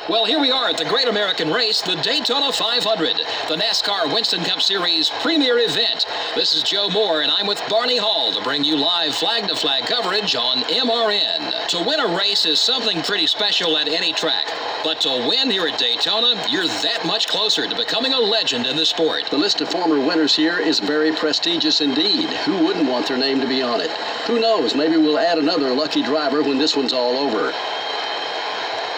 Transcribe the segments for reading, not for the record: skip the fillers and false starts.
Well, here we are at the Great American Race, the Daytona 500, the Nascar Winston Cup Series premier event. This is Joe Moore, and I'm with Barney Hall to bring you live flag-to-flag coverage on MRN. To win a race is something pretty special at any track, but to win here at Daytona, you're that much closer to becoming a legend in the sport. The list of former winners here is very prestigious indeed. Who wouldn't want their name to be on it? Who knows, maybe we'll add another lucky driver when this one's all over.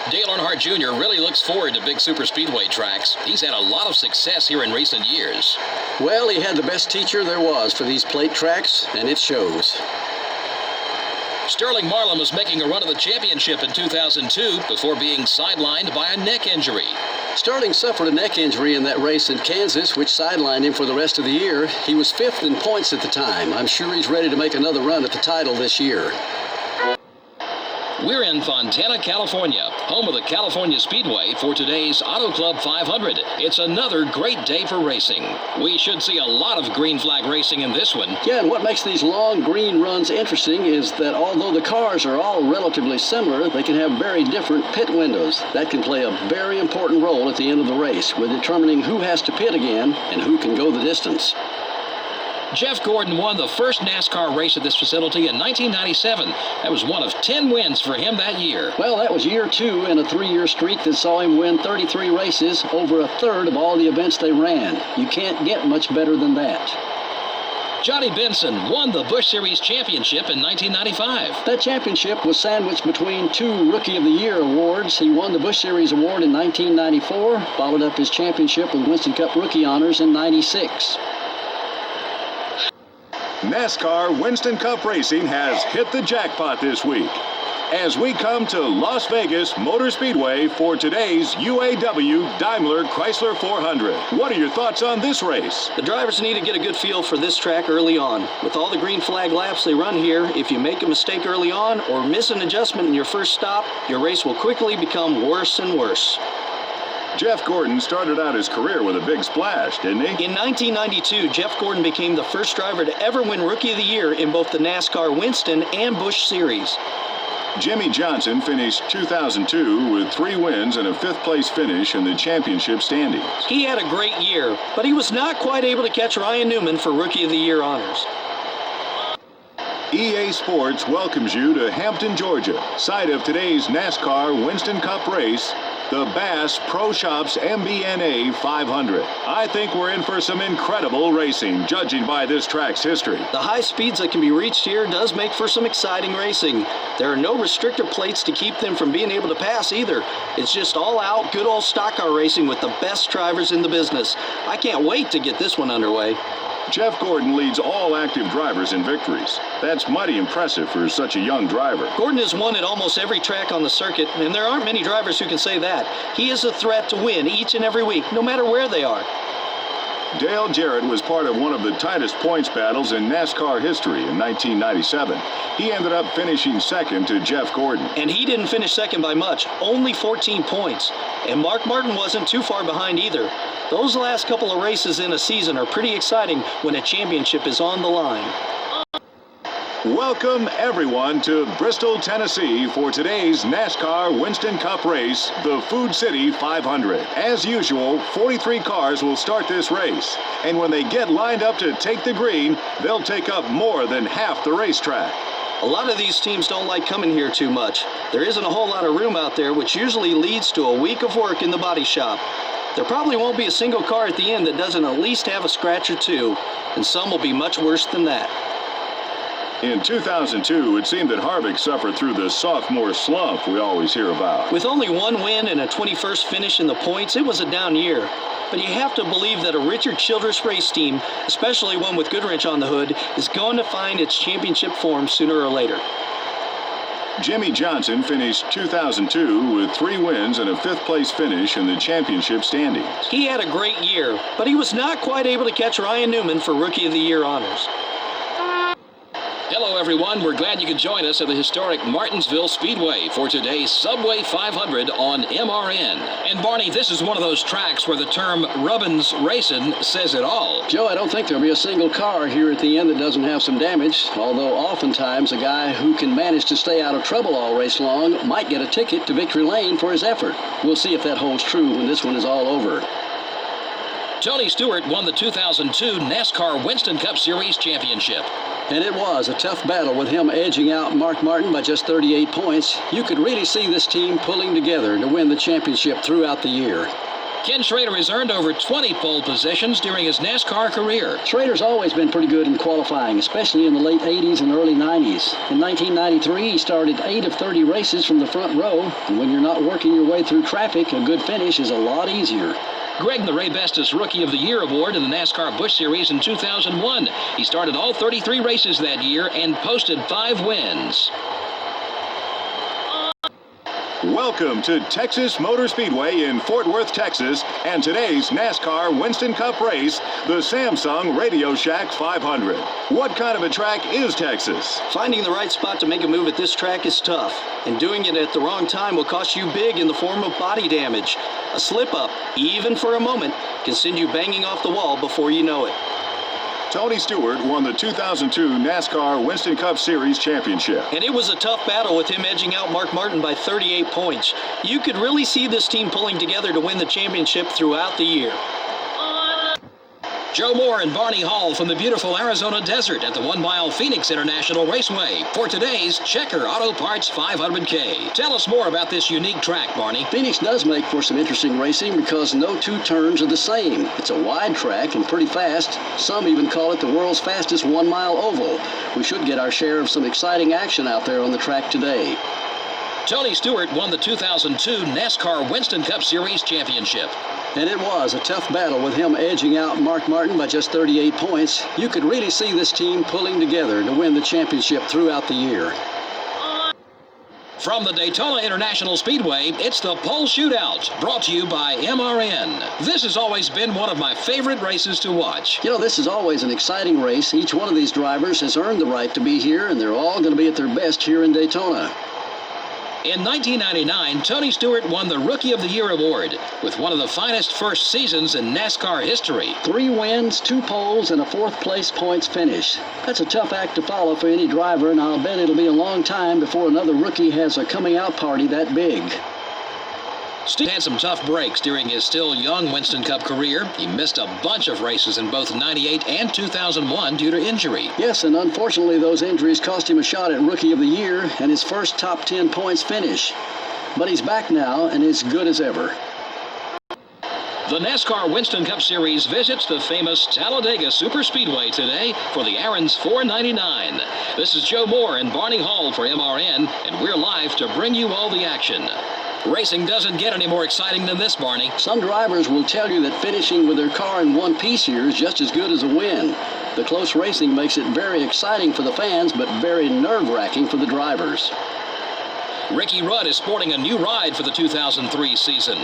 Dale Earnhardt Jr. really looks forward to big super speedway tracks. He's had a lot of success here in recent years. Well, he had the best teacher there was for these plate tracks, and it shows. Sterling Marlin was making a run of the championship in 2002 before being sidelined by a neck injury. Sterling suffered a neck injury in that race in Kansas, which sidelined him for the rest of the year. He was 5th in points at the time. I'm sure he's ready to make another run at the title this year. We're in Fontana, California, home of the California Speedway for today's Auto Club 500. It's another great day for racing. We should see a lot of green flag racing in this one. Yeah, and what makes these long green runs interesting is that although the cars are all relatively similar, they can have very different pit windows. That can play a very important role at the end of the race with determining who has to pit again and who can go the distance. Jeff Gordon won the first NASCAR race at this facility in 1997. That was one of 10 wins for him that year. Well, that was year 2 in a 3-year streak that saw him win 33 races, over a third of all the events they ran. You can't get much better than that. Johnny Benson won the Busch Series championship in 1995. That championship was sandwiched between 2 Rookie of the Year awards. He won the Busch Series award in 1994, followed up his championship with Winston Cup rookie honors in 96. NASCAR Winston Cup Racing has hit the jackpot this week as we come to Las Vegas Motor Speedway for today's UAW Daimler Chrysler 400. What are your thoughts on this race? The drivers need to get a good feel for this track early on. With all the green flag laps they run here, if you make a mistake early on or miss an adjustment in your first stop, your race will quickly become worse and worse. Jeff Gordon started out his career with a big splash, didn't he? In 1992, Jeff Gordon became the first driver to ever win Rookie of the Year in both the NASCAR Winston and Busch Series. Jimmy Johnson finished 2002 with 3 wins and a 5th place finish in the championship standings. He had a great year, but he was not quite able to catch Ryan Newman for Rookie of the Year honors. EA Sports welcomes you to Hampton, Georgia, site of today's NASCAR Winston Cup race, the Bass Pro Shops MBNA 500. I think we're in for some incredible racing, judging by this track's history. The high speeds that can be reached here does make for some exciting racing. There are no restrictor plates to keep them from being able to pass either. It's just all out, good old stock car racing with the best drivers in the business. I can't wait to get this one underway. Jeff Gordon leads all active drivers in victories. That's mighty impressive for such a young driver. Gordon has won at almost every track on the circuit, and there aren't many drivers who can say that. He is a threat to win each and every week, no matter where they are. Dale Jarrett was part of one of the tightest points battles in NASCAR history in 1997. He ended up finishing 2nd to Jeff Gordon. And he didn't finish 2nd by much, only 14 points. And Mark Martin wasn't too far behind either. Those last couple of races in a season are pretty exciting when a championship is on the line. Welcome, everyone, to Bristol, Tennessee for today's NASCAR Winston Cup race, the Food City 500. As usual, 43 cars will start this race, and when they get lined up to take the green, they'll take up more than half the racetrack. A lot of these teams don't like coming here too much. There isn't a whole lot of room out there, which usually leads to a week of work in the body shop. There probably won't be a single car at the end that doesn't at least have a scratch or 2, and some will be much worse than that. In 2002, it seemed that Harvick suffered through the sophomore slump we always hear about. With only 1 win and a 21st finish in the points, it was a down year. But you have to believe that a Richard Childress race team, especially one with Goodrich on the hood, is going to find its championship form sooner or later. Jimmy Johnson finished 2002 with 3 wins and a 5th place finish in the championship standings. He had a great year, but he was not quite able to catch Ryan Newman for Rookie of the Year honors. Hello, everyone. We're glad you could join us at the historic Martinsville Speedway for today's Subway 500 on MRN. And, Barney, this is one of those tracks where the term rubbin's racing says it all. Joe, I don't think there'll be a single car here at the end that doesn't have some damage, although oftentimes a guy who can manage to stay out of trouble all race long might get a ticket to victory lane for his effort. We'll see if that holds true when this one is all over. Tony Stewart won the 2002 Nascar Winston Cup Series championship. And it was a tough battle with him edging out Mark Martin by just 38 points. You could really see this team pulling together to win the championship throughout the year. Ken Schrader has earned over 20 pole positions during his NASCAR career. Schrader's always been pretty good in qualifying, especially in the late 80s and early 90s. In 1993, he started 8 of 30 races from the front row, and when you're not working your way through traffic, a good finish is a lot easier. Greg the Ray Bestis Rookie of the Year award in the NASCAR Busch Series in 2001. He started all 33 races that year and posted 5 wins. Welcome to Texas Motor Speedway in Fort Worth, Texas, and today's NASCAR Winston Cup race, the Samsung Radio Shack 500. What kind of a track is Texas? Finding the right spot to make a move at this track is tough, and doing it at the wrong time will cost you big in the form of body damage. A slip-up, even for a moment, can send you banging off the wall before you know it. Tony Stewart won the 2002 NASCAR Winston Cup Series championship. And it was a tough battle with him edging out Mark Martin by 38 points. You could really see this team pulling together to win the championship throughout the year. Joe Moore and Barney Hall from the beautiful Arizona desert at the 1 Mile Phoenix International Raceway for today's Checker Auto Parts 500K. Tell us more about this unique track, Barney. Phoenix does make for some interesting racing because no 2 turns are the same. It's a wide track and pretty fast. Some even call it the world's fastest 1 mile oval. We should get our share of some exciting action out there on the track today. Tony Stewart won the 2002 NASCAR Winston Cup Series championship. And it was a tough battle with him edging out Mark Martin by just 38 points. You could really see this team pulling together to win the championship throughout the year. From the Daytona International Speedway, it's the Pole Shootout, brought to you by MRN. This has always been one of my favorite races to watch. You know, this is always an exciting race. Each one of these drivers has earned the right to be here, and they're all going to be at their best here in Daytona. In 1999, Tony Stewart won the Rookie of the Year award with one of the finest first seasons in NASCAR history. 3 wins, 2 poles, and a 4th place points finish. That's a tough act to follow for any driver, and I'll bet it'll be a long time before another rookie has a coming out party that big. Steve had some tough breaks during his still young Winston Cup career. He missed a bunch of races in both 98 and 2001 due to injury. Yes, and unfortunately those injuries cost him a shot at Rookie of the Year and his first top 10 points finish. But he's back now and as good as ever. The NASCAR Winston Cup Series visits the famous Talladega Superspeedway today for the Aaron's 499. This is Joe Moore and Barney Hall for MRN, and we're live to bring you all the action. Racing doesn't get any more exciting than this, Barney. Some drivers will tell you that finishing with their car in one piece here is just as good as a win. The close racing makes it very exciting for the fans, but very nerve-wracking for the drivers. Ricky Rudd is sporting a new ride for the 2003 season.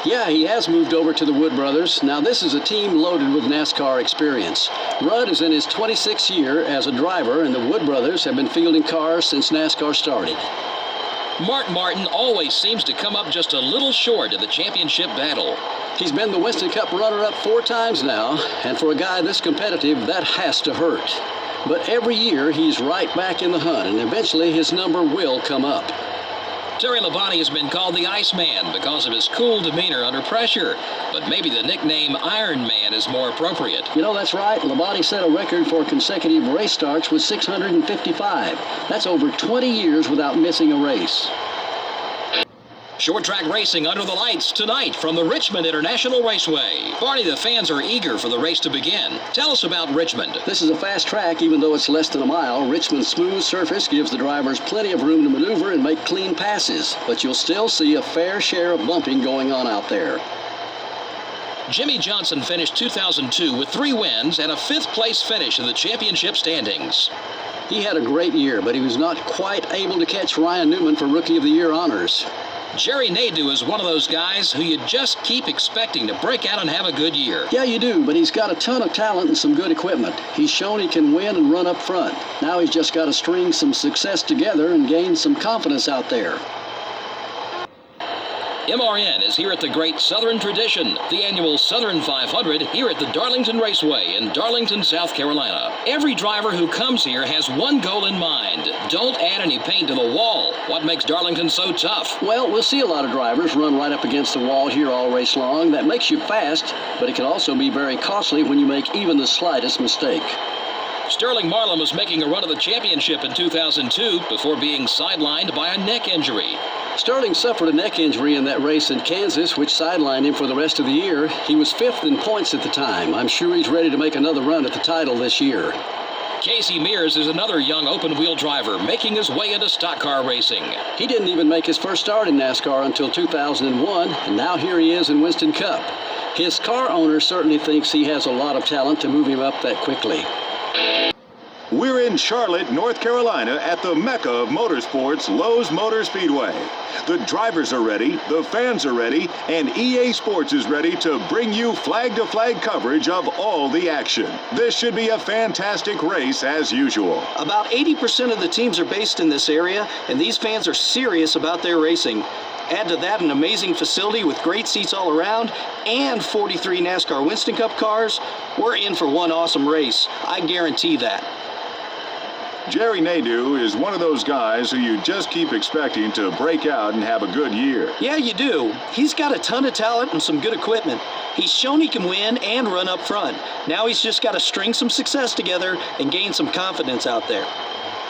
Yeah, he has moved over to the Wood Brothers. Now, this is a team loaded with NASCAR experience. Rudd is in his 26th year as a driver, and the Wood Brothers have been fielding cars since NASCAR started. Mark Martin always seems to come up just a little short of the championship battle. He's been the Winston Cup runner-up 4 times now, and for a guy this competitive, that has to hurt. But every year, he's right back in the hunt, and eventually his number will come up. Terry Labonte has been called the Iceman because of his cool demeanor under pressure, but maybe the nickname Iron Man is more appropriate. You know, that's right. Labonte set a record for consecutive race starts with 655. That's over 20 years without missing a race. Short track racing under the lights tonight from the Richmond International Raceway. Barney, the fans are eager for the race to begin. Tell us about Richmond. This is a fast track, even though it's less than a mile. Richmond's smooth surface gives the drivers plenty of room to maneuver and make clean passes, but you'll still see a fair share of bumping going on out there. Jimmy Johnson finished 2002 with 3 wins and a 5th place finish in the championship standings. He had a great year, but he was not quite able to catch Ryan Newman for Rookie of the Year honors. Jerry Nadeau is one of those guys who you just keep expecting to break out and have a good year. Yeah, you do, but he's got a ton of talent and some good equipment. He's shown he can win and run up front. Now he's just got to string some success together and gain some confidence out there. MRN is here at the Great Southern Tradition, the annual Southern 500 here at the Darlington Raceway in Darlington, South Carolina. Every driver who comes here has one goal in mind. Don't add any paint to the wall. What makes Darlington so tough? Well, we'll see a lot of drivers run right up against the wall here all race long. That makes you fast, but it can also be very costly when you make even the slightest mistake. Sterling Marlin was making a run of the championship in 2002 before being sidelined by a neck injury. Sterling suffered a neck injury in that race in Kansas, which sidelined him for the rest of the year. He was 5th in points at the time. I'm sure he's ready to make another run at the title this year. Casey Mears is another young open-wheel driver making his way into stock car racing. He didn't even make his first start in NASCAR until 2001, and now here he is in Winston Cup. His car owner certainly thinks he has a lot of talent to move him up that quickly. We're in Charlotte, North Carolina at the Mecca of Motorsports, Lowe's Motor Speedway. The drivers are ready, the fans are ready, and EA Sports is ready to bring you flag-to-flag coverage of all the action. This should be a fantastic race as usual. About 80% of the teams are based in this area, and these fans are serious about their racing. Add to that an amazing facility with great seats all around and 43 NASCAR Winston Cup cars. We're in for one awesome race. I guarantee that. Jerry Nadeau is one of those guys who you just keep expecting to break out and have a good year. Yeah, you do. He's got a ton of talent and some good equipment. He's shown he can win and run up front. Now he's just got to string some success together and gain some confidence out there.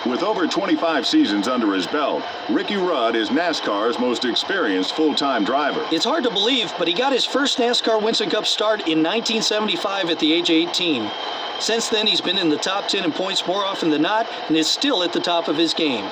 With over 25 seasons under his belt, Ricky Rudd is NASCAR's most experienced full-time driver. It's hard to believe, but he got his first NASCAR Winston Cup start in 1975 at the age of 18. Since then, he's been in the top 10 in points more often than not and is still at the top of his game.